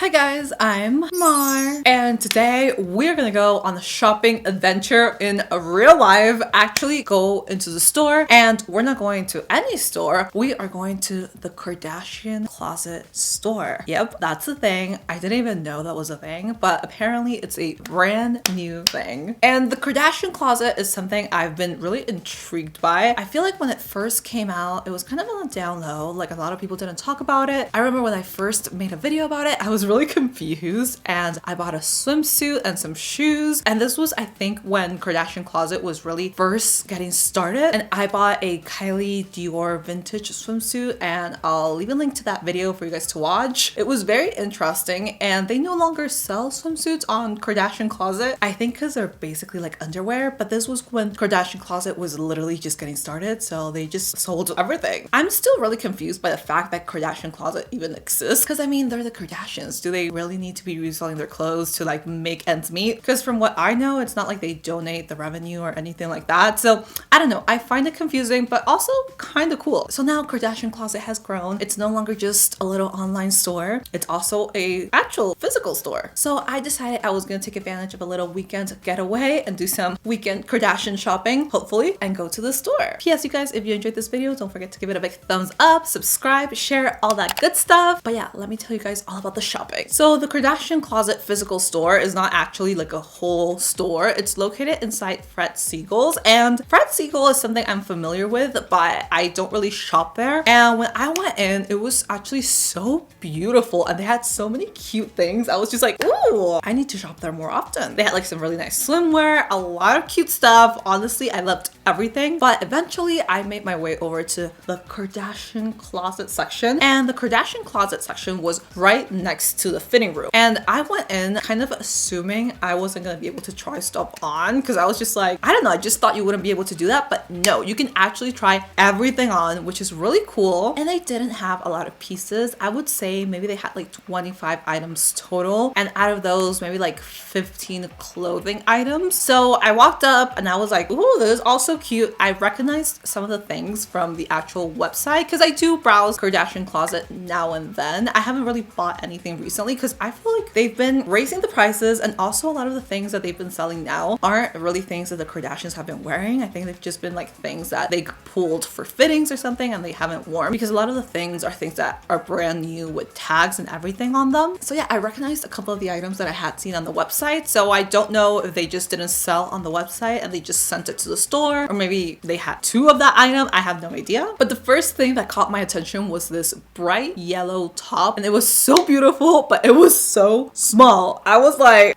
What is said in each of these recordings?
Hi guys, I'm Mar, and today we're gonna go on a shopping adventure in real life. Actually go into the store, and we're not going to any store. We are going to the Kardashian closet store. Yep, that's a thing. I didn't even know that was a thing, but apparently it's a brand new thing. And the Kardashian closet is something I've been really intrigued by. I feel like when it first came out, it was kind of on the down low. Like a lot of people didn't talk about it. I remember when I first made a video about it, I was really confused, and I bought a swimsuit and some shoes. And this was, I think, when Kardashian Closet was really first getting started. And I bought a Kylie Dior vintage swimsuit, and I'll leave a link to that video for you guys to watch. It was very interesting, and they no longer sell swimsuits on Kardashian Closet. I think because they're basically like underwear, but this was when Kardashian Closet was literally just getting started, so they just sold everything. I'm still really confused by the fact that Kardashian Closet even exists, because I mean, they're the Kardashians. Do they really need to be reselling their clothes to like make ends meet? Because from what I know, it's not like they donate the revenue or anything like that. So I don't know, I find it confusing, but also kind of cool. So now Kardashian Closet has grown. It's no longer just a little online store. It's also a actual physical store. So I decided I was gonna take advantage of a little weekend getaway and do some weekend Kardashian shopping, hopefully, and go to the store. P.S. you guys, if you enjoyed this video, don't forget to give it a big thumbs up, subscribe, share, all that good stuff. But yeah, let me tell you guys all about the shopping. So the Kardashian Closet physical store is not actually like a whole store. It's located inside Fred Siegel's, and Fred Siegel is something I'm familiar with, but I don't really shop there. And when I went in, it was actually so beautiful, and they had so many cute things. I was just like, ooh, I need to shop there more often. They had like some really nice swimwear, a lot of cute stuff. Honestly, I loved everything. But eventually I made my way over to the Kardashian Closet section, and the Kardashian Closet section was right next to the fitting room. And I went in kind of assuming I wasn't gonna be able to try stuff on, because I was just like, I don't know, I just thought you wouldn't be able to do that. But no, you can actually try everything on, which is really cool. And they didn't have a lot of pieces. I would say maybe they had like 25 items total, and out of those maybe like 15 clothing items. So I walked up and I was like, ooh, this is also cute. I recognized some of the things from the actual website, because I do browse Kardashian Closet now and then. I haven't really bought anything recently because I feel like they've been raising the prices, and also a lot of the things that they've been selling now aren't really things that the Kardashians have been wearing. I think they've just been like things that they pulled for fittings or something and they haven't worn, because a lot of the things are things that are brand new with tags and everything on them. So yeah, I recognized a couple of the items that I had seen on the website. So I don't know if they just didn't sell on the website and they just sent it to the store, or maybe they had two of that item. I have no idea. But the first thing that caught my attention was this bright yellow top, and it was so beautiful, but it was so small. I was like,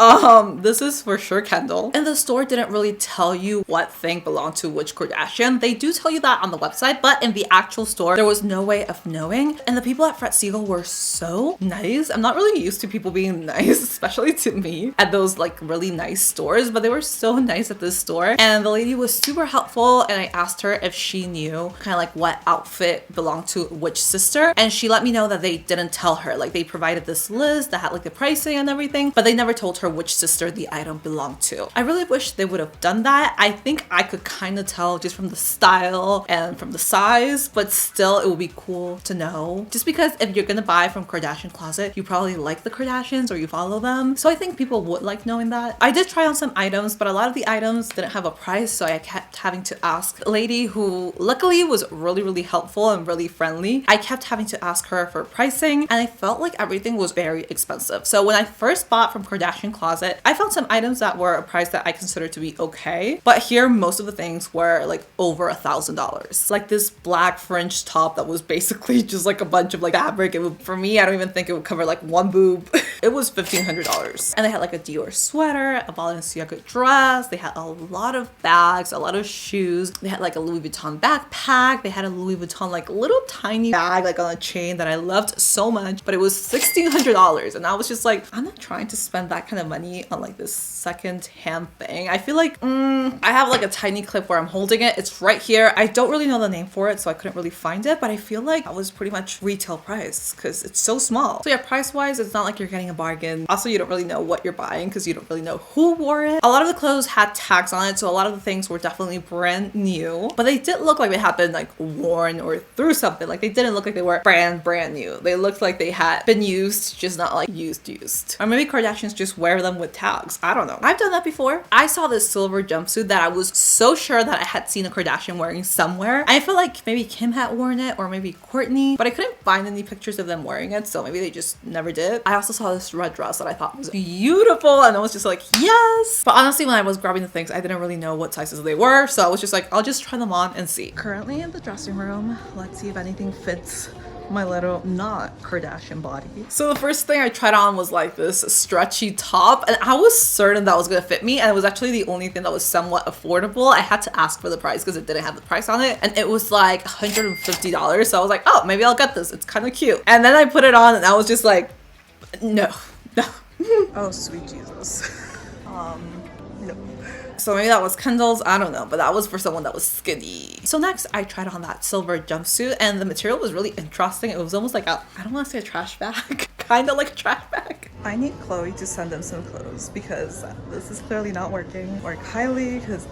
this is for sure Kendall. And the store didn't really tell you what thing belonged to which Kardashian. They do tell you that on the website, but in the actual store, there was no way of knowing. And the people at Fred Siegel were so nice. I'm not really used to people being nice, especially to me at those like really nice stores, but they were so nice at this store. And the lady was super helpful, and I asked her if she knew kind of like what outfit belonged to which sister, and she let me know that they didn't tell her. Like they provided this list that had like the pricing and everything, but they never told her which sister the item belonged to. I really wish they would have done that. I think I could kind of tell just from the style and from the size, but still it would be cool to know, just because if you're gonna buy from Kardashian Closet, you probably like the Kardashians or you follow them. So I think people would like knowing that. I did try on some items, but a lot of the items didn't have a price, so I kept having to ask a lady who luckily was really helpful and really friendly. I kept having to ask her for pricing, and I felt like everything was very expensive. So when I first bought from Kardashian Closet, I found some items that were a price that I considered to be okay, but here most of the things were like over $1,000. Like this black French top that was basically just like a bunch of like fabric. For me, I don't even think it would cover like one boob. It was $1,500. And they had like a Dior sweater, a Balenciaga dress. They had a lot of bags, a lot of shoes. They had like a Louis Vuitton backpack. They had a Louis Vuitton like little tiny bag like on a chain that I loved so much, but it was $1,600. And I was just like, I'm not trying to spend that kind of money on like this second-hand thing. I feel like I have like a tiny clip where I'm holding it. It's right here. I don't really know the name for it, so I couldn't really find it, but I feel like that was pretty much retail price because it's so small. So yeah, price-wise, it's not like you're getting buying a bargain. Also, you don't really know what you're buying because you don't really know who wore it. A lot of the clothes had tags on it, so a lot of the things were definitely brand new, but they did look like they had been like worn or through something. Like they didn't look like they were brand new. They looked like they had been used, just not like used. Or maybe Kardashians just wear them with tags. I don't know. I've done that before. I saw this silver jumpsuit that I was so sure that I had seen a Kardashian wearing somewhere. I feel like maybe Kim had worn it or maybe Kourtney, but I couldn't find any pictures of them wearing it, so maybe they just never did. I also saw this red dress that I thought was beautiful and I was just like, yes. But honestly, when I was grabbing the things, I didn't really know what sizes they were, so I was just like, I'll just try them on and see. Currently in the dressing room, let's see if anything fits my little not Kardashian body. So the first thing I tried on was like this stretchy top, and I was certain that was gonna fit me, and it was actually the only thing that was somewhat affordable. I had to ask for the price because it didn't have the price on it, and it was like $150. So I was like, oh, maybe I'll get this. It's kind of cute. And then I put it on and I was just like, no. Oh, sweet Jesus. No. So maybe that was Kendall's, I don't know, but that was for someone that was skinny. So next I tried on that silver jumpsuit, and the material was really interesting. It was almost like a, I don't want to say a trash bag, kind of like a trash bag. I need Chloe to send them some clothes because this is clearly not working. Or Kylie, because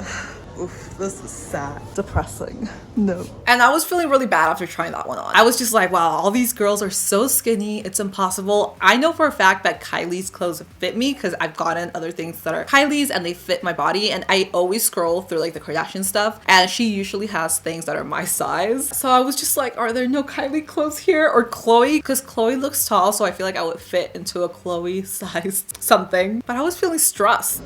oof, this is sad, depressing. No. And I was feeling really bad after trying that one on. I was just like, wow, all these girls are so skinny. It's impossible. I know for a fact that Kylie's clothes fit me because I've gotten other things that are Kylie's and they fit my body. And I always scroll through like the Kardashian stuff, and she usually has things that are my size. So I was just like, are there no Kylie clothes here? Or Chloe? Because Chloe looks tall, so I feel like I would fit into a Chloe sized something. But I was feeling stressed.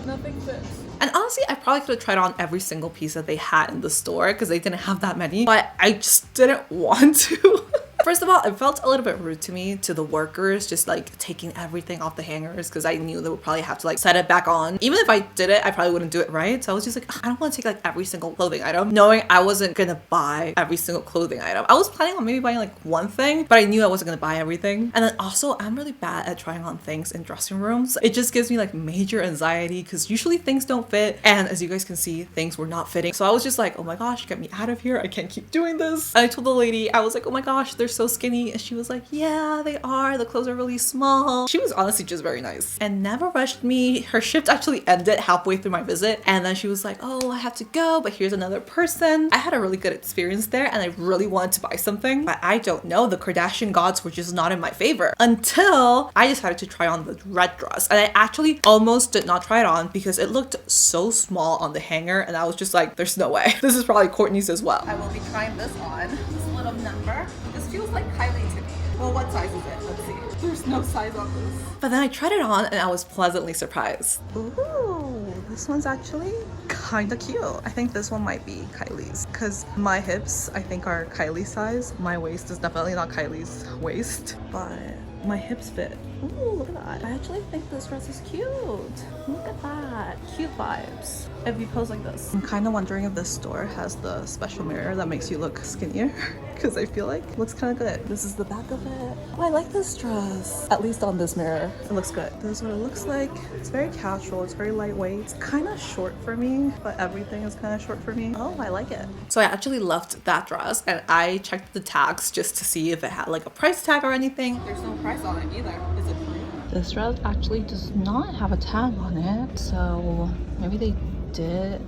Nothing fits. And honestly, I probably could have tried on every single piece that they had in the store because they didn't have that many, but I just didn't want to. First of all, it felt a little bit rude to me, to the workers, just like taking everything off the hangers because I knew they would probably have to like set it back on. Even if I did it, I probably wouldn't do it right. So I was just like, I don't want to take like every single clothing item, knowing I wasn't gonna buy every single clothing item. I was planning on maybe buying like one thing, but I knew I wasn't gonna buy everything. And then also, I'm really bad at trying on things in dressing rooms. It just gives me like major anxiety because usually things don't fit. And as you guys can see, things were not fitting. So I was just like, oh my gosh, get me out of here. I can't keep doing this. And I told the lady, I was like, oh my gosh, they're so skinny. And she was like, yeah, they are. The clothes are really small. She was honestly just very nice and never rushed me. Her shift actually ended halfway through my visit. And then she was like, oh, I have to go, but here's another person. I had a really good experience there and I really wanted to buy something, but I don't know. The Kardashian gods were just not in my favor until I decided to try on the red dress. And I actually almost did not try it on because it looked so small on the hanger. And I was just like, there's no way. This is probably Kourtney's as well. I will be trying this on. This little number. This feels like Kylie to me. Well, what size is it? Let's see. There's no size on this. But then I tried it on and I was pleasantly surprised. Ooh, this one's actually kind of cute. I think this one might be Kylie's because my hips, I think, are Kylie's size. My waist is definitely not Kylie's waist, but my hips fit. Ooh, look at that. I actually think this dress is cute. Look at that. Cute vibes. If you pose like this. I'm kind of wondering if this store has the special mirror that makes you look skinnier because I feel like it looks kind of good. This is the back of it. Oh, I like this dress. At least on this mirror. It looks good. This is what it looks like. It's very casual. It's very lightweight. It's kind of short for me, but everything is kind of short for me. Oh, I like it. So I actually loved that dress and I checked the tags just to see if it had like a price tag or anything. There's no price on it either. Is it free? This dress actually does not have a tag on it, so maybe they did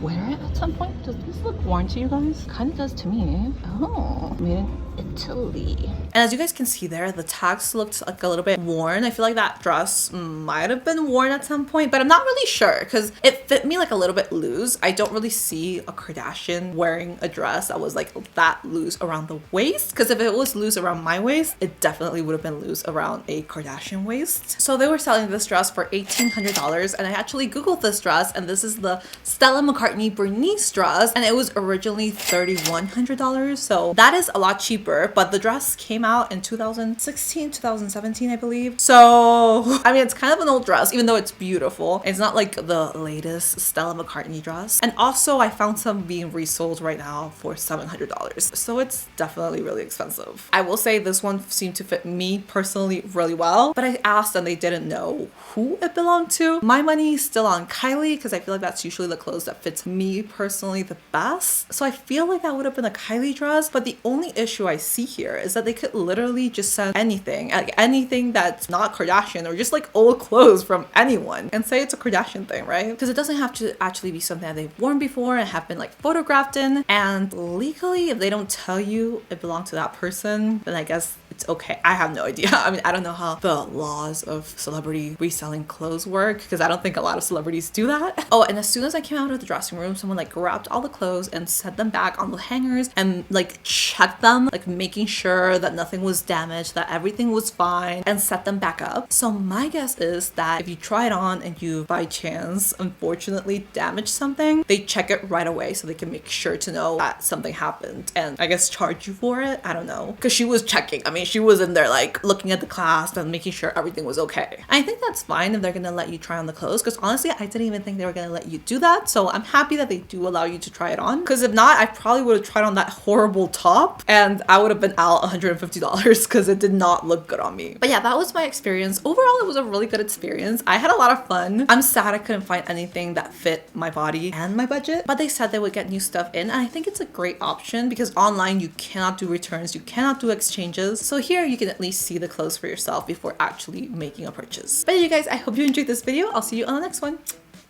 wear it at some point. Does this look worn to you guys? Kind of does to me. Oh, made in Italy. And as you guys can see there, the tags looked like a little bit worn. I feel like that dress might have been worn at some point, but I'm not really sure because it fit me like a little bit loose. I don't really see a Kardashian wearing a dress that was like that loose around the waist, because if it was loose around my waist, it definitely would have been loose around a Kardashian waist. So they were selling this dress for $1,800 and I actually googled this dress and this is the Stella McCartney Bernice dress and it was originally $3,100. So that is a lot cheaper, but the dress came out in 2016, 2017, I believe. So, I mean, it's kind of an old dress, even though it's beautiful. It's not like the latest Stella McCartney dress. And also I found some being resold right now for $700. So it's definitely really expensive. I will say this one seemed to fit me personally really well, but I asked and they didn't know who it belonged to. My money is still on Kylie because I feel like that's usually the clothes that fits me personally the best. So I feel like that would have been a Kylie dress, but the only issue I see here is that they could literally just send anything, like anything that's not Kardashian or just like old clothes from anyone and say it's a Kardashian thing, right? Because it doesn't have to actually be something that they've worn before and have been like photographed in. And legally, if they don't tell you it belonged to that person, then I guess it's okay. I have no idea. I mean, I don't know how the laws of celebrity reselling clothes work because I don't think a lot of celebrities do that. Oh, and as soon as I came out of the dressing room, someone like grabbed all the clothes and set them back on the hangers and like checked them, like making sure that nothing was damaged, that everything was fine, and set them back up. So my guess is that if you try it on and you by chance unfortunately damage something, they check it right away so they can make sure to know that something happened and I guess charge you for it. I don't know, because she was checking. I mean, she was in there like looking at the clasp and making sure everything was okay. I think that's fine if they're gonna let you try on the clothes, because honestly I didn't even think they were gonna let you do that. So I'm happy that they do allow you to try it on, because if not, I probably would have tried on that horrible top and I would have been out $150 because it did not look good on me. But yeah, that was my experience. Overall, it was a really good experience. I had a lot of fun. I'm sad I couldn't find anything that fit my body and my budget, but they said they would get new stuff in, and I think it's a great option because online you cannot do returns, you cannot do exchanges. So here you can at least see the clothes for yourself before actually making a purchase. But yeah, you guys, I hope you enjoyed this video. I'll see you on the next one.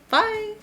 Bye!